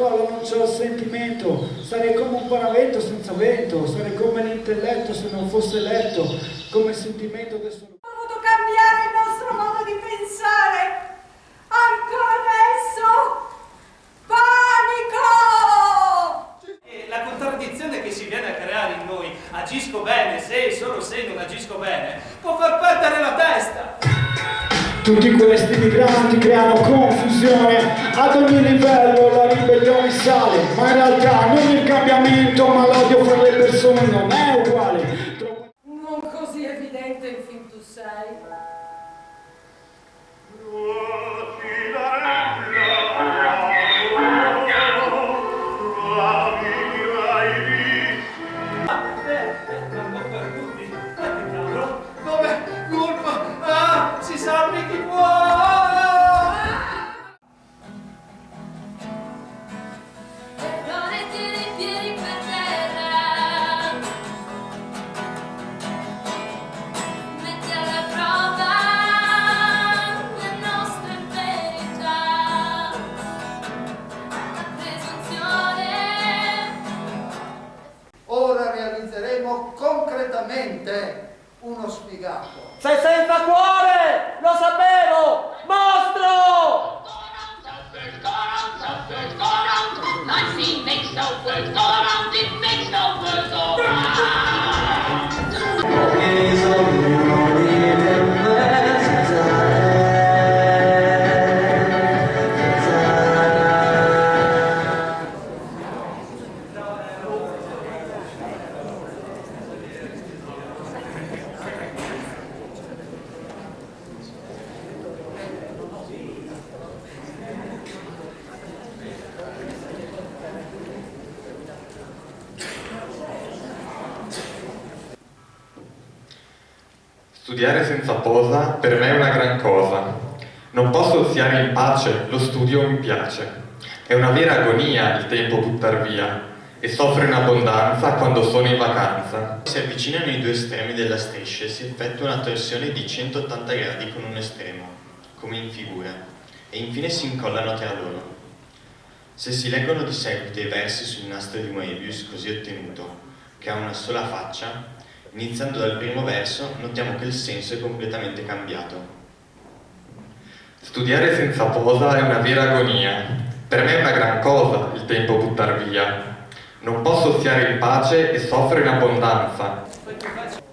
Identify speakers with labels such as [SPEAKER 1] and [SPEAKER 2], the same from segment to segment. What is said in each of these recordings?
[SPEAKER 1] scuola non c'ho il sentimento, sarei come un paravento senza vento, sarei come l'intelletto se non fosse letto, come il sentimento che sono...
[SPEAKER 2] Abbiamo dovuto cambiare il nostro modo di pensare, ancora adesso, panico!
[SPEAKER 3] E la contraddizione che si viene a creare in noi, agisco bene, se e solo se non agisco bene, può far perdere la testa.
[SPEAKER 1] Tutti questi migranti creano confusione, ad ogni livello la ribellione sale, ma in realtà non il cambiamento, ma l'odio fra le persone non è uguale.
[SPEAKER 2] Non così evidente in fin tu sei.
[SPEAKER 3] Dove? Colpa! Ah! Si salvi chi può!
[SPEAKER 4] Errore tieni i piedi per terra, metti alla prova le nostre verità, la presunzione.
[SPEAKER 5] Ora realizzeremo concretamente uno sfigato.
[SPEAKER 6] Sei senza cuore! Lo sapevo! Mostro!
[SPEAKER 7] Life makes no words go around, it makes no words go
[SPEAKER 8] Studiare senza posa per me è una gran cosa. Non posso oziare in pace, lo studio mi piace. È una vera agonia il tempo buttar via e soffro in abbondanza quando sono in vacanza.
[SPEAKER 9] Si avvicinano i due estremi della striscia e si effettua una torsione di 180 gradi con un estremo, come in figura, e infine si incollano tra loro. Se si leggono di seguito i versi sul nastro di Moebius così ottenuto, che ha una sola faccia, iniziando dal primo verso, notiamo che il senso è completamente cambiato.
[SPEAKER 8] Studiare senza posa è una vera agonia. Per me è una gran cosa il tempo buttar via. Non posso oziare in pace e soffro in abbondanza.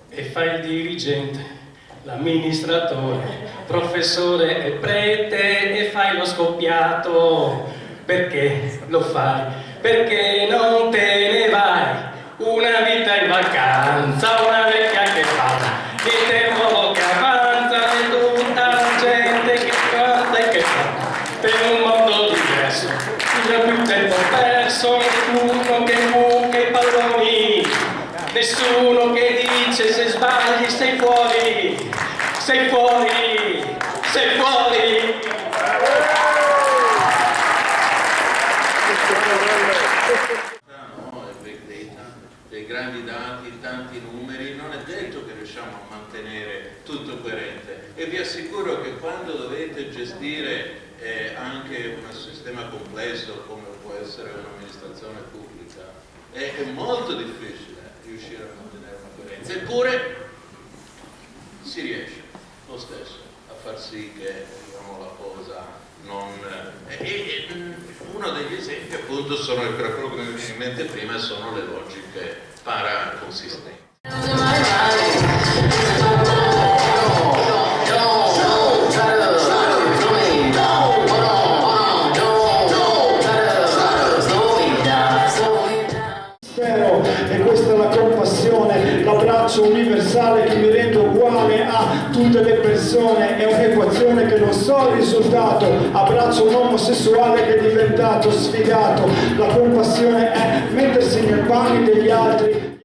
[SPEAKER 10] E fai il dirigente, l'amministratore, professore e prete e fai lo scoppiato. Perché lo fai? Perché non te ne vai? Una vita in vacanza, una vecchia che parla, il tempo che avanza e tutta la gente che canta e che fa per un mondo diverso. Non c'è più tempo perso, nessuno che buca i palloni, nessuno che dice se sbagli sei fuori, sei fuori, sei fuori.
[SPEAKER 11] Dei grandi dati, tanti numeri, non è detto che riusciamo a mantenere tutto coerente e vi assicuro che quando dovete gestire anche un sistema complesso come può essere un'amministrazione pubblica è molto difficile riuscire a mantenere una coerenza, eppure si riesce lo stesso a far sì che diciamo, la cosa non... uno degli esempi appunto sono quello che mi viene in mente prima sono le logiche paraconsistenti.
[SPEAKER 1] E questa è la compassione, l'abbraccio universale che mi rende uguale a tutte le persone, è un'equazione che non so il risultato, abbraccio un omosessuale che è diventato sfigato, la compassione è mettersi nei panni degli altri.